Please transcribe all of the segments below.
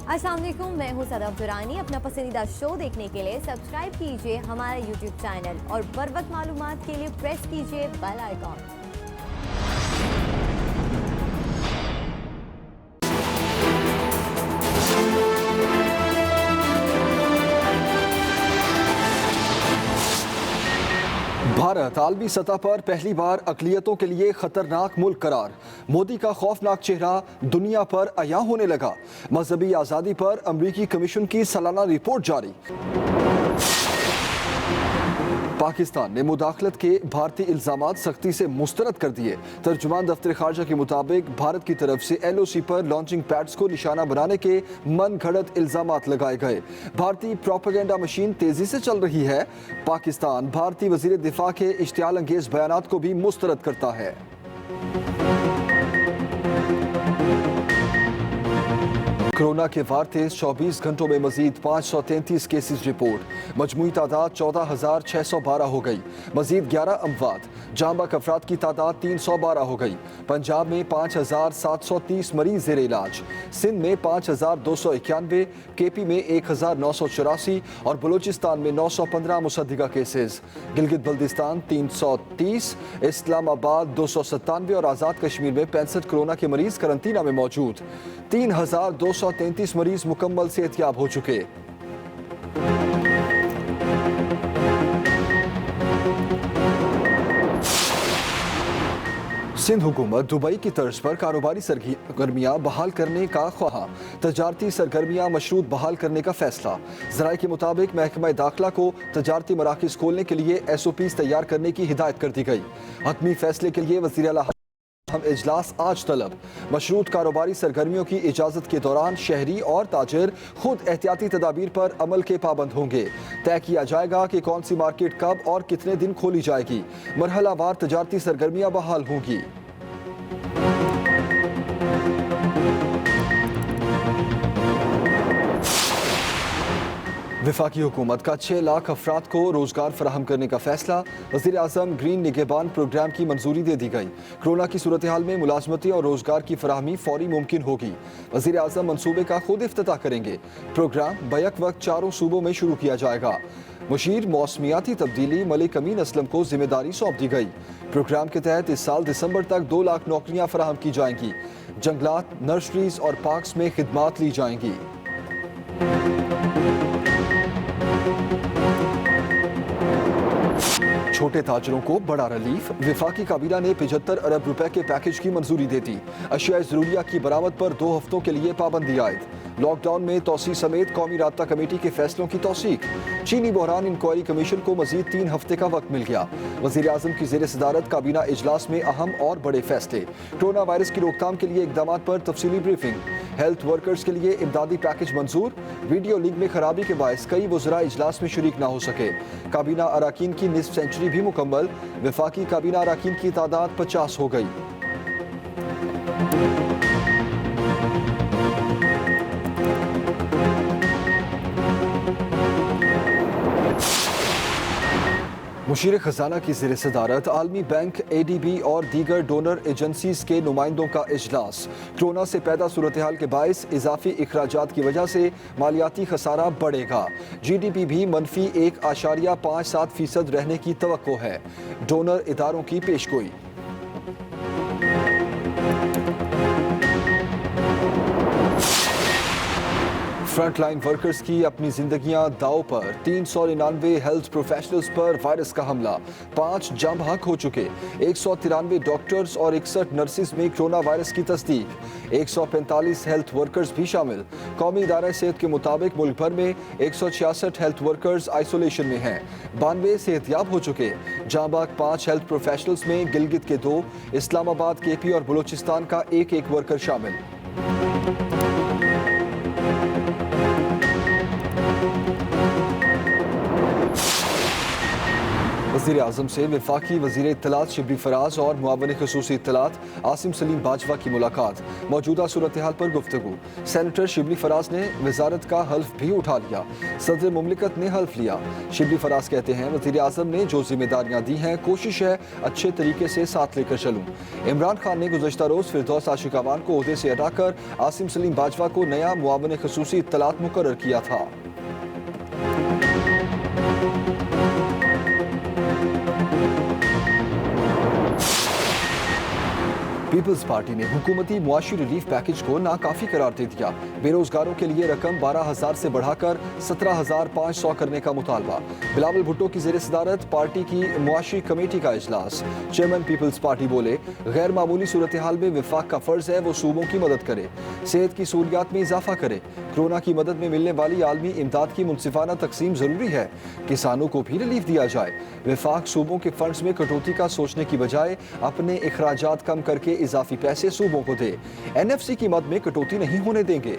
अस्सलाम वालेकुम, मैं हूँ सदफ दुरानी। अपना पसंदीदा शो देखने के लिए सब्सक्राइब कीजिए हमारा यूट्यूब चैनल और बर वक्त मालूमात के लिए प्रेस कीजिए बेल आइकॉन। भारत आलमी सतह पर पहली बार अक़लियतों के लिए खतरनाक मुल्क करार। मोदी का खौफनाक चेहरा दुनिया पर अया होने लगा। मजहबी आज़ादी पर अमरीकी कमीशन की सालाना रिपोर्ट जारी। पाकिस्तान ने मुदाखलत के भारतीय इल्ज़ामात सख्ती से मुस्तरद कर दिए। तर्जुमान दफ्तर खारजा के मुताबिक भारत की तरफ से LOC पर लॉन्चिंग पैड्स को निशाना बनाने के मन घड़त इल्ज़ामात लगाए गए। भारतीय प्रोपेगेंडा मशीन तेजी से चल रही है। पाकिस्तान भारतीय वज़ीर दिफा के इश्तियाल अंगेज बयानात को भी मुस्तरद करता है। कोरोना के वारते 24 घंटों में मजीद 533 केसेस रिपोर्ट। मजमूई तादाद 14,612 हो गई। मजीद 11 अमवात। जांबाक अफराद की तादाद 312 हो गई। पंजाब में 5,730 मरीज ज़ेर इलाज। सिंध में 5,291, KP में 1,984 और बलूचिस्तान में 915 मुसद्दिका केसेस। गिलगित बल्दिस्तान 330, इस्लामाबाद 297 और आज़ाद कश्मीर में 65 कोरोना के मरीज करंतना में मौजूद। 3,233 मरीज मुकम्मल सेहतियाब हो चुके। सिंध हुकूमत दुबई की तर्ज पर कारोबारी सरगर्मियां बहाल करने का ख्वाहा। तजारती सरगर्मियां मशरूत बहाल करने का फैसला। ज़राए के मुताबिक महकमा दाखिला को तजारती मराकज़ खोलने के लिए SOPs तैयार करने की हिदायत कर दी गई। हतमी फैसले के लिए वज़ीर आला हम इजलास आज तलब। मशरूत कारोबारी सरगर्मियों की इजाज़त के दौरान शहरी और ताजिर खुद एहतियाती तदाबीर पर अमल के पाबंद होंगे। तय किया जाएगा कि कौन सी मार्केट कब और कितने दिन खोली जाएगी। मरहलावार तजारती सरगर्मियां बहाल होंगी। वफाकी हुकूमत का 6 लाख अफराद को रोजगार फराहम करने का फैसला। वज़ीर आज़म ग्रीन निगहबान प्रोग्राम की मंजूरी दे दी गई। कोरोना की सूरत हाल में मुलाजमती और रोजगार की फराहमी फौरी मुमकिन होगी। वज़ीर आज़म मनसूबे का खुद इफ्तिताह करेंगे। प्रोग्राम बैक वक्त 4 सूबों में शुरू किया जाएगा। मुशीर मौसमियाती तब्दीली मलिक अमीन असलम को जिम्मेदारी सौंप दी गई। प्रोग्राम के तहत इस साल दिसंबर तक 2 लाख नौकरियां फराहम की जाएंगी। जंगलात, नर्सरीज और पार्क्स में खिदमात ली जाएंगी। छोटे ताजरों को बड़ा रिलीफ। वफाकी काबीना ने 75 अरब रुपए के पैकेज की मंजूरी दे दी। अशिया ज़रूरिया की बरामद पर 2 हफ्तों के लिए पाबंदी आयद। लॉकडाउन में तोसी समेत कौमी राब्ता कमेटी के फैसलों की तौसीक। चीनी बहरान इंक्वायरी कमीशन को मजीद 3 हफ्ते का वक्त मिल गया। वज़ीर आज़म की ज़ेर सदारत काबीना इजलास में अहम और बड़े फैसले। कोरोना वायरस की रोकथाम के लिए इकदाम पर तफसीली ब्रीफिंग। हेल्थ वर्कर्स के लिए इमदादी पैकेज मंजूर। वीडियो लिंक में खराबी के बायस कई वज़रा इजलास में शरीक ना हो सके। काबीना अराकीन की निस्फ सेंचुरी भी मुकम्मल। वफाकी काबीना अराकीन की तादाद 50 हो गई। मुशीर खजाना की ज़ेर सदारत आलमी बैंक, ADB और दीगर डोनर एजेंसीज के नुमाइंदों का इजलास। कोरोना से पैदा सूरत हाल के बायस इजाफी अखराजात की वजह से मालियाती खसारा बढ़ेगा। GDP भी मनफी 1.57% रहने की तवक्को है। डोनर इदारों की पेशगोई। फ्रंट लाइन वर्कर्स की अपनी जिंदगियां दाव पर। 399 हेल्थ प्रोफेशनल्स पर वायरस का हमला। 5 जाँ बहक हो चुके। 193 डॉक्टर्स और 61 नर्सिस में कोरोना वायरस की तस्दीक। 145 हेल्थ वर्कर्स भी शामिल। कौमी इदारा सेहत के मुताबिक मुल्क भर में 166 हेल्थ वर्कर्स आइसोलेशन में हैं। 92 सेहतियाब हो चुके। जाँ बहक 5 हेल्थ प्रोफेशनल्स में गिलगित के 2, इस्लामाबाद, KP और बलूचिस्तान का एक वर्कर शामिल। वज़ीर आज़म से वफाकी वज़ीर इत्तलात शिबली फराज और मुआवन ख़ुसूसी इत्तलात आसिम सलीम बाजवा की मुलाकात, मौजूदा सूरत हाल पर गुफ्तगू। सेनेटर शिबली फराज ने वजारत का हल्फ भी उठा लिया, सदर मुमलिकत ने हल्फ लिया। शिबली फराज कहते हैं वज़ीर आज़म ने जो जिम्मेदारियाँ दी हैं कोशिश है अच्छे तरीके से साथ लेकर चलूँ। इमरान खान ने गुज़श्ता रोज़ फिरदौस आशिकावान को ओहदे से हटाकर आसिम सलीम बाजवा को नया मुआवन ख़ुसूसी इत्तलात मुकर्रर किया था। पीपल्स पार्टी ने हुकूमती मुआशी रिलीफ पैकेज को नाकाफी करार दे दिया। बेरोजगारों के लिए रकम 12,000 से बढ़ाकर 17,500 करने का मुतालबा। बिलावल भुट्टो की ज़ेर सदारत पार्टी की मुआशी कमेटी का इजलास। चेयरमैन पीपल्स पार्टी बोले गैर मामूली सूरत हाल में विफाक का फर्ज है वो सूबों की मदद करे, सेहत की सहूलियात में इजाफा करे। कोरोना की मदद में मिलने वाली आलमी इमदाद की मुनसिफाना तकसीम जरूरी है, किसानों को भी रिलीफ दिया जाए। विफाक सूबों के फंड्स में कटौती का सोचने की बजाय अपने अखराजात कम करके इजाफी पैसे सूबों को दे। एनएफसी की मद में कटौती नहीं होने देंगे।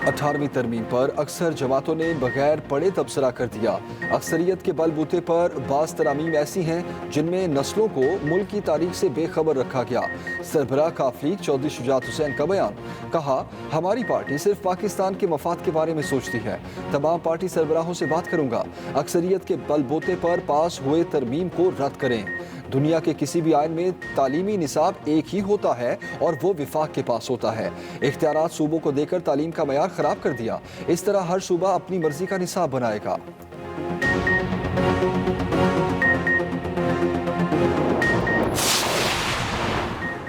18वीं तरमीम पर अक्सर जमातों ने बगैर पढ़े तबसरा कर दिया। अक्सरियत के बलबूते पर बाज़ तरामीम ऐसी हैं जिनमें नस्लों को मुल्क की तारीख से बेखबर रखा गया। सरबराह काफलीग चौधरी शुजात हुसैन का बयान, कहा हमारी पार्टी सिर्फ पाकिस्तान के मफाद के बारे में सोचती है। तमाम पार्टी सरबराहों से बात करूंगा, अक्सरियत के बलबूते पर पास हुए तरमीम को रद्द करें। दुनिया के किसी भी आइन में तालीमी निसाब एक ही होता है और वो विफाक के पास होता है। इख्तियारात सूबों को देकर तालीम का मयार खराब कर दिया। इस तरह हर सूबा अपनी मर्जी का निसाब बनाएगा।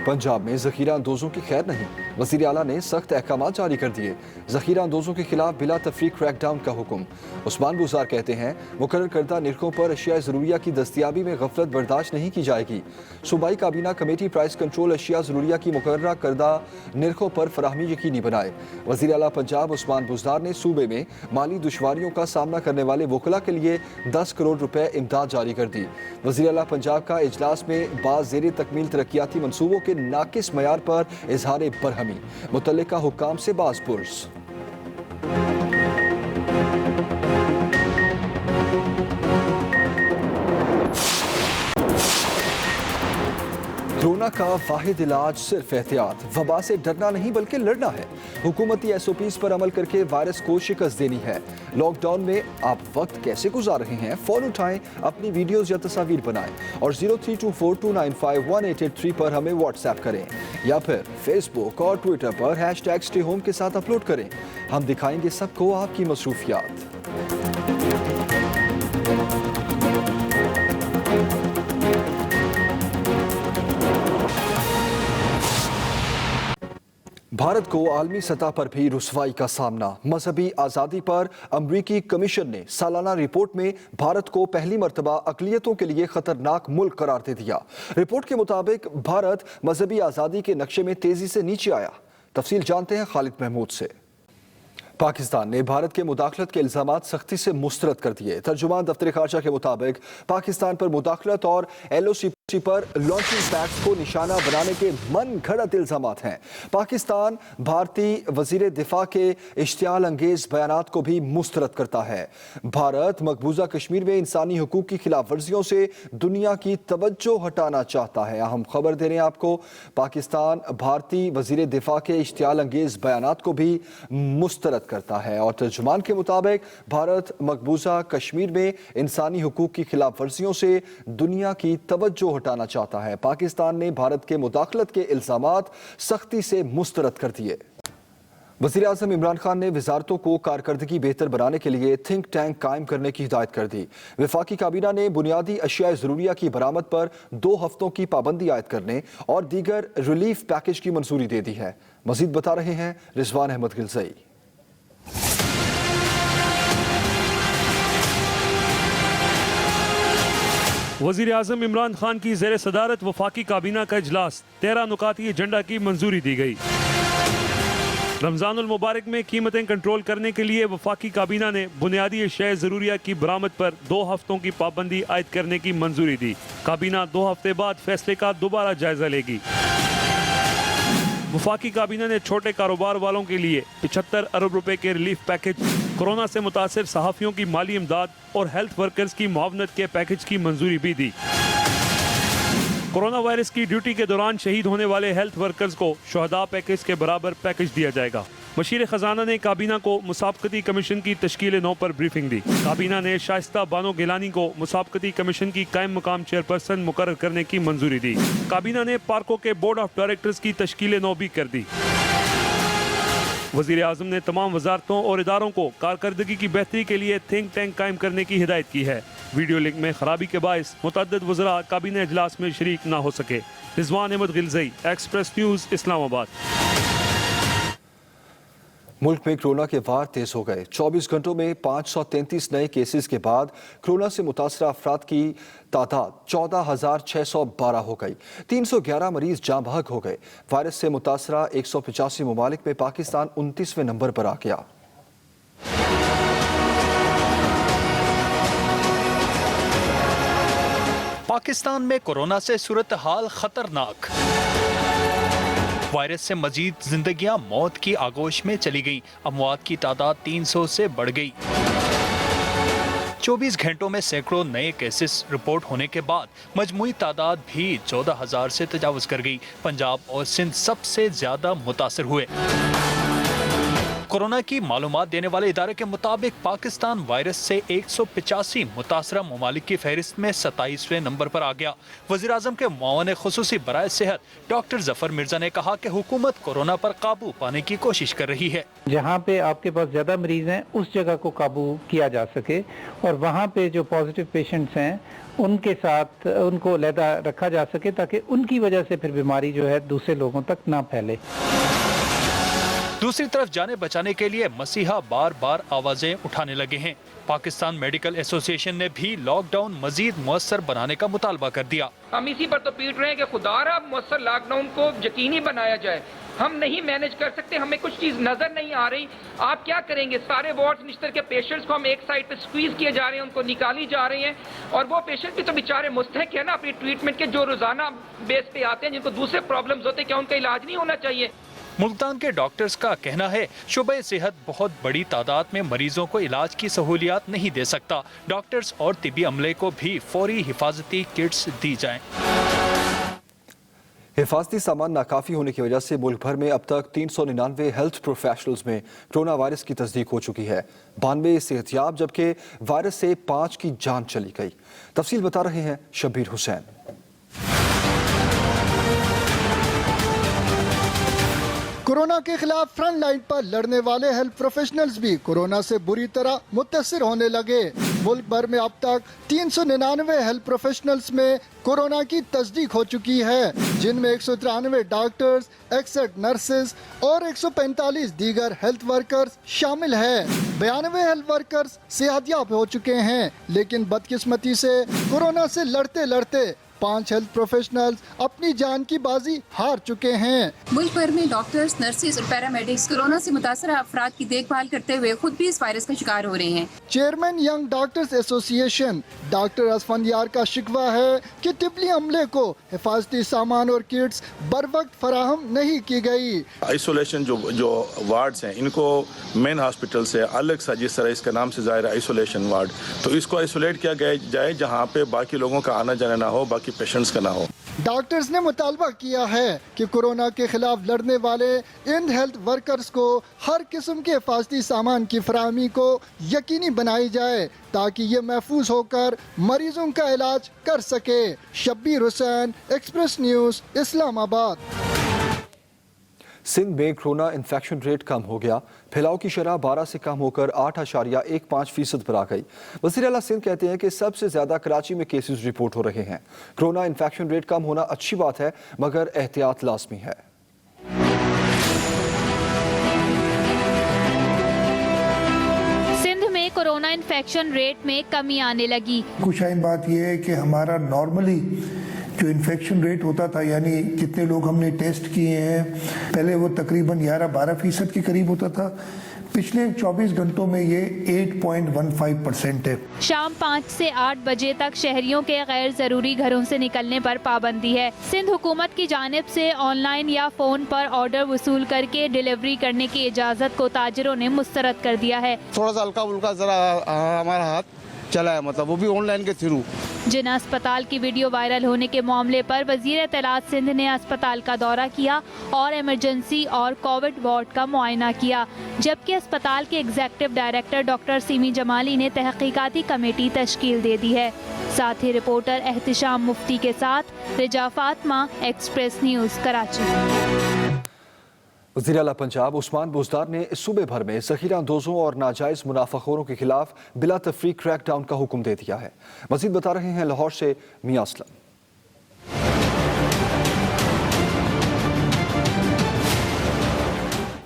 पंजाब में ज़ख़ीरा अंदोज़ों की खैर नहीं, वज़ीर आला ने सख्त अहकाम जारी कर दिए। ज़ख़ीरा अंदोज़ों के खिलाफ बिला तफ़रीक़ क्रैकडाउन का हुक्म। उस्मान बुज़ार कहते हैं मुकर्रर करदा निरखों पर अशिया ज़रूरिया की दस्तियाबी में गफलत बर्दाश्त नहीं की जाएगी। सूबाई काबीना कमेटी प्राइस कंट्रोल अशिया ज़रूरिया की मुकर्रर करदा निरखों पर फराहमी यकीनी बनाए। वज़ीर आला पंजाब उस्मान बुज़ार ने सूबे में माली दुश्वारियों का सामना करने वाले वकला के लिए 10 करोड़ रुपए इमदाद जारी कर दी। वज़ीर आला पंजाब का इजलास में बाज़ ज़ेरे तकमील तरक्याती मनसूबों के नाकिस मयार पर इजहार बरहमी, मुतल्लिका हुक्काम से बाज़ पुरस। कोरोना का वाहिद इलाज सिर्फ एहतियात, वबा से डरना नहीं बल्कि लड़ना है। हुकूमती SOPs पर अमल करके वायरस को शिकस्त देनी है। लॉकडाउन में आप वक्त कैसे गुजार रहे हैं, फ़ौरन उठाएं, अपनी वीडियोस या तस्वीर बनाएं और 0324295183 पर हमें व्हाट्सएप करें या फिर फेसबुक और ट्विटर पर #StayHome के साथ अपलोड करें। हम दिखाएंगे सबको आपकी मसरूफियात। भारत को आलमी सतह पर भी रुसवाई का सामना। मजहबी आज़ादी पर अमरीकी कमीशन ने सालाना रिपोर्ट में भारत को पहली मर्तबा अक़लियतों के लिए खतरनाक मुल्क करार दे दिया। रिपोर्ट के मुताबिक भारत मजहबी आज़ादी के नक्शे में तेजी से नीचे आया। तफसील जानते हैं खालिद महमूद से। पाकिस्तान ने भारत के मुदाखलत के इल्ज़ामात सख्ती से मुस्तरद कर दिए। तर्जुमान दफ्तर खारजा के मुताबिक पाकिस्तान पर मुदाखलत और LOC पर लॉन्चिंग पैड्स को निशाना बनाने के मन घड़त इल्ज़ामात हैं। पाकिस्तान भारतीय वज़ीर दिफा के इश्तियाल अंगेज बयानात को भी मुस्तरद करता है। भारत मकबूजा कश्मीर में इंसानी हुकूक की खिलाफ वर्जियों से दुनिया की तवज्जो हटाना चाहता है। अहम खबर दे रहे हैं आपको, पाकिस्तान भारतीय वज़ीर दिफा के इश्तियाल अंगेज बयानात को भी मुस्तरद करता है और तर्जुमान के मुताबिक भारत मकबूजा कश्मीर में इंसानी हुकूक की खिलाफ वर्जियों से दुनिया की तवज्जो हटाना चाहता है। पाकिस्तान ने भारत के मुदाखलत के इल्जामात सख्ती से मुस्तरद कर दिए। वज़ीर आज़म इमरान खान ने वज़ारतों को कारकर्दगी बेहतर बनाने के लिए थिंक टैंक कायम करने की हिदायत कर दी। वफाकी काबीना ने बुनियादी अशिया ज़रूरिया की बरामद पर 2 हफ्तों की पाबंदी आयद करने और दीगर रिलीफ पैकेज की मंजूरी दे दी है। मज़ीद बता रहे हैं रिजवान अहमद गिलज़ई। वज़ीर आज़म इमरान खान की ज़ेर सदारत वफाकी काबीना का इजलास, 13 नुकाती एजेंडा की मंजूरी दी गई। रमज़ानुल मुबारक में कीमतें कंट्रोल करने के लिए वफाकी काबीना ने बुनियादी अशिया ज़रूरिया की बरामद पर 2 हफ्तों की पाबंदी आयद करने की मंजूरी दी। काबीना 2 हफ्ते बाद फैसले का दोबारा जायजा लेगी। वफाकी काबीना ने छोटे कारोबार वालों के लिए 75 अरब रुपए के रिलीफ पैकेज, कोरोना से मुतासिर सहाफ़ियों की माली इमदाद और हेल्थ वर्कर्स की मुआवनत के पैकेज की मंजूरी भी दी। कोरोना वायरस की ड्यूटी के दौरान शहीद होने वाले हेल्थ वर्कर्स को शहदा पैकेज के बराबर पैकेज दिया जाएगा। वज़ीर ख़जाना ने काबीना को मुसाबकती कमीशन की तश्कील नौ पर ब्रीफिंग दी। काबीना ने शाइस्ता बानो गिलानी को मुसाबकती कमीशन की कायम मकाम चेयरपर्सन मुकर्रर करने की मंजूरी दी। काबीना ने पार्कों के बोर्ड ऑफ डायरेक्टर्स की तश्कील नौ भी कर दी। वज़ीर आज़म ने तमाम वजारतों और इदारों को कारकर्दगी की बेहतरी के लिए थिंक टैंक कायम करने की हिदायत की है। वीडियो लिंक में खराबी के बायस मुतअद्दिद वज़रा काबीना इजलास में शरीक ना हो सके। Rizwan Ahmed Ghilzai, Express News, Islamabad. मुल्क में कोरोना के वार तेज हो गए। 24 घंटों में 533 नए केसेस के बाद कोरोना से मुतासरा अफराद की तादाद 14,612 हो गई। 311 मरीज जाँ बहक हो गए। वायरस से मुतासरा 185 ममालिक में पाकिस्तान 29वें नंबर पर आ गया। पाकिस्तान में कोरोना से सूरत हाल खतरनाक। वायरस से मजीद जिंदगियां मौत की आगोश में चली गईं। अमवात की तादाद 300 से बढ़ गई। 24 घंटों में सैकड़ों नए केसेस रिपोर्ट होने के बाद मजमूई तादाद भी 14,000 से तजावुज कर गई। पंजाब और सिंध सबसे ज्यादा मुतासर हुए। कोरोना की मालूमात देने वाले इदारे के मुताबिक पाकिस्तान वायरस से 185 मुतासरा ममालिक की फहरिस्त में 27वें नंबर पर आ गया। वज़ीर आज़म के मुआवन खुसूसी बराए सेहत डॉक्टर जफर मिर्जा ने कहा कि हुकूमत कोरोना पर काबू पाने की कोशिश कर रही है। जहाँ पे आपके पास ज्यादा मरीज हैं उस जगह को काबू किया जा सके और वहाँ पे जो पॉजिटिव पेशेंट्स हैं उनके साथ उनको अलहदा रखा जा सके ताकि उनकी वजह से फिर बीमारी जो है दूसरे लोगों तक ना फैले। दूसरी तरफ जाने बचाने के लिए मसीहा बार बार आवाजें उठाने लगे हैं। पाकिस्तान मेडिकल एसोसिएशन ने भी लॉकडाउन मजीद मुअस्सर बनाने का मुतालबा कर दिया। हम इसी पर तो पीट रहे हैं कि खुदारा मुअस्सर लॉकडाउन को यकीनी बनाया जाए। हम नहीं मैनेज कर सकते, हमें कुछ चीज नजर नहीं आ रही। आप क्या करेंगे? सारे वार्ड निश्तर के पेशेंट्स को हम एक साइड पे स्क्वीज किए जा रहे हैं, उनको निकाली जा रही हैं और वो पेशेंट भी तो बेचारे मुस्तहक है ना अपनी ट्रीटमेंट के, जो रोजाना बेस पे आते हैं, जिनको दूसरे प्रॉब्लम्स होते हैं, क्या उनका इलाज नहीं होना चाहिए? मुल्तान के डॉक्टर्स का कहना है शुबे सेहत बहुत बड़ी तादाद में मरीजों को इलाज की सहूलियात नहीं दे सकता। डॉक्टर्स और तिबी अमले को भी फौरी हिफाजती किट्स दी जाएं। हिफाजती सामान नाकाफी होने की वजह से मुल्क भर में अब तक 399 हेल्थ प्रोफेशनल्स में कोरोना वायरस की तस्दीक हो चुकी है। 92 सेहतियाब, जबकि वायरस से 5 की जान चली गई। तफसील बता रहे हैं शब्बीर हुसैन। कोरोना के खिलाफ फ्रंट लाइन पर लड़ने वाले हेल्थ प्रोफेशनल्स भी कोरोना से बुरी तरह मुतासिर होने लगे। मुल्क भर में अब तक 399 हेल्थ प्रोफेशनल्स में कोरोना की तस्दीक हो चुकी है, जिनमें 193 डॉक्टर्स, 61 नर्सेज और 145 दीगर हेल्थ वर्कर्स शामिल है। 92 हेल्थ वर्कर्स सेहतयाब हो चुके हैं, लेकिन बदकिस्मती से कोरोना से लड़ते लड़ते 5 हेल्थ प्रोफेशनल्स अपनी जान की बाजी हार चुके हैं। मुल्क भर में डॉक्टर्स, नर्सेज और पैरामेडिक्स कोरोना से मुतासरा अफराद की देखभाल करते हुए खुद भी इस वायरस का शिकार हो रहे हैं। Chairman young doctors association doctor Asfandyar का शिकवा है कि तिबली अमले को हिफाजती सामान और किट्स बर वक्त फराहम नहीं की गई। आइसोलेशन जो वार्ड्स हैं, इनको मेन हॉस्पिटल से अलग सा, जिस तरह इसका नाम से जाहिर है आइसोलेशन वार्ड, तो इसको आइसोलेट किया जाए जहाँ पे बाकी लोगों का आना जाना ना हो, बाकी पेशेंट्स का ना हो। डॉक्टर्स ने मुतालबा किया है कि कोरोना के खिलाफ लड़ने वाले इन हेल्थ वर्कर्स को हर किस्म के हिफाजती सामान की फराहमी को यकीनी बनाई जाए ताकि ये महफूज होकर मरीजों का इलाज कर सके। Shabbir Hussain, Express News, Islamabad. सिंध में कोरोना इन्फेक्शन रेट कम हो गया। फैलाव की शरह 12 से कम होकर 8.15% पर आ गई। वज़ीर आला सिंध कहते हैं कि सबसे ज्यादा कराची में केसेस रिपोर्ट हो रहे हैं। कोरोना इन्फेक्शन रेट कम होना अच्छी बात है, मगर एहतियात लाजमी है। सिंध में कोरोना इन्फेक्शन रेट में कमी आने लगी। खुशाइन बात यह है कि हमारा नॉर्मली जो इन्फेक्शन रेट होता था, यानी जितने लोग हमने टेस्ट किए हैं, पहले वो तकरीबन 11-12% के करीब होता था, पिछले 24 घंटों में ये 8.15% है। शाम 5 से 8 बजे तक शहरियों के गैर जरूरी घरों से निकलने पर पाबंदी है। सिंध हुकूमत की जानिब से ऑनलाइन या फोन पर ऑर्डर वसूल करके डिलीवरी करने की इजाजत को ताजिरों ने मुस्तरद कर दिया है। थोड़ा सा हल्का फुल्का जरा हमारा हाथ चला है, मतलब वो भी ऑनलाइन के थ्रू। जिना अस्पताल की वीडियो वायरल होने के मामले पर वजीर इत्तलात सिंध ने अस्पताल का दौरा किया और इमरजेंसी और कोविड वार्ड का मुआयना किया, जबकि अस्पताल के executive director doctor semi Jamali ने तहकीकाती कमेटी तश्कील दे दी है। साथ ही रिपोर्टर एहतिशाम मुफ्ती के साथ रिजा फातिमा, एक्सप्रेस न्यूज़, कराची। वज़ीर आला पंजाब उस्मान बुज़दार ने सूबे भर में ज़ख़ीरा अंदोज़ों और नाजायज़ मुनाफ़ाखोरों के खिलाफ बिला तफ़रीक़ क्रैक डाउन का हुक्म दे दिया है। मज़ीद बता रहे हैं लाहौर से मियां असलम।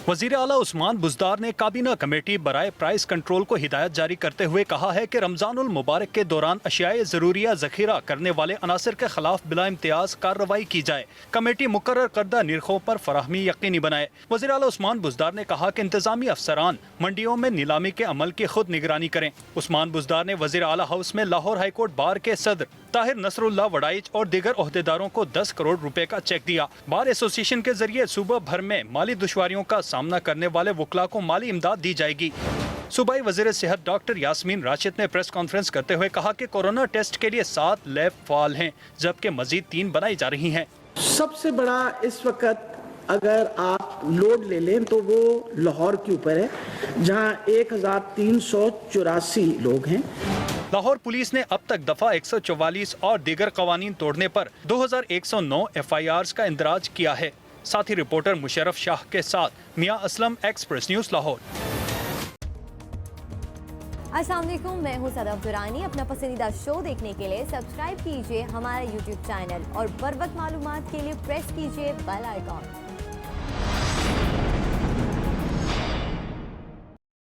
वज़ीर आला उस्मान बुज़दार ने काबीना कमेटी बराए प्राइस कंट्रोल को हिदायत जारी करते हुए कहा है कि रमज़ानुल मुबारक के दौरान अशियाए ज़रूरिया ज़ख़ीरा करने वाले अनासर के खिलाफ बिला इम्तियाज़ कार्रवाई की जाए। कमेटी मुकर्रर करदा निर्खों पर फराहमी यकीनी बनाए। वज़ीर आला उस्मान बुज़दार ने कहा कि इंतज़ामी अफसरान मंडियों में नीलामी के अमल की खुद निगरानी करें। उस्मान बुज़दार ने वज़ीर आला हाउस में लाहौर हाईकोर्ट बार के सदर ताहिर नसरुल्लाह वडाइच और दीगर ओहदेदारों को 10 करोड़ रुपए का चेक दिया। बार एसोसिएशन के जरिए सूबा भर में माली दुश्वारियों का सामना करने वाले वकला को माली इमदाद दी जाएगी। सूबाई वज़ीर सेहत डॉक्टर यास्मीन राशिद ने प्रेस कॉन्फ्रेंस करते हुए कहा कि कोरोना टेस्ट के लिए 7 लैब फाल हैं, जबकि मजीद 3 बनाई जा रही हैं। सबसे बड़ा इस वक्त अगर आप लोड ले लें तो वो लाहौर के ऊपर है, जहां 1384 लोग हैं। लाहौर पुलिस ने अब तक दफा 144 और दीगर कवानीन तोड़ने पर 2109 FIRs का इंदराज किया है। साथ ही रिपोर्टर मुशर्रफ शाह के साथ मियां असलम, एक्सप्रेस न्यूज़, लाहौर। अस्सलाम वालेकुम, मैं हूं सदफ दुरानी। अपना पसंदीदा शो देखने के लिए सब्सक्राइब कीजिए हमारा YouTube चैनल और बर वक्त मालूमात के लिए प्रेस कीजिए बेल आइकॉन।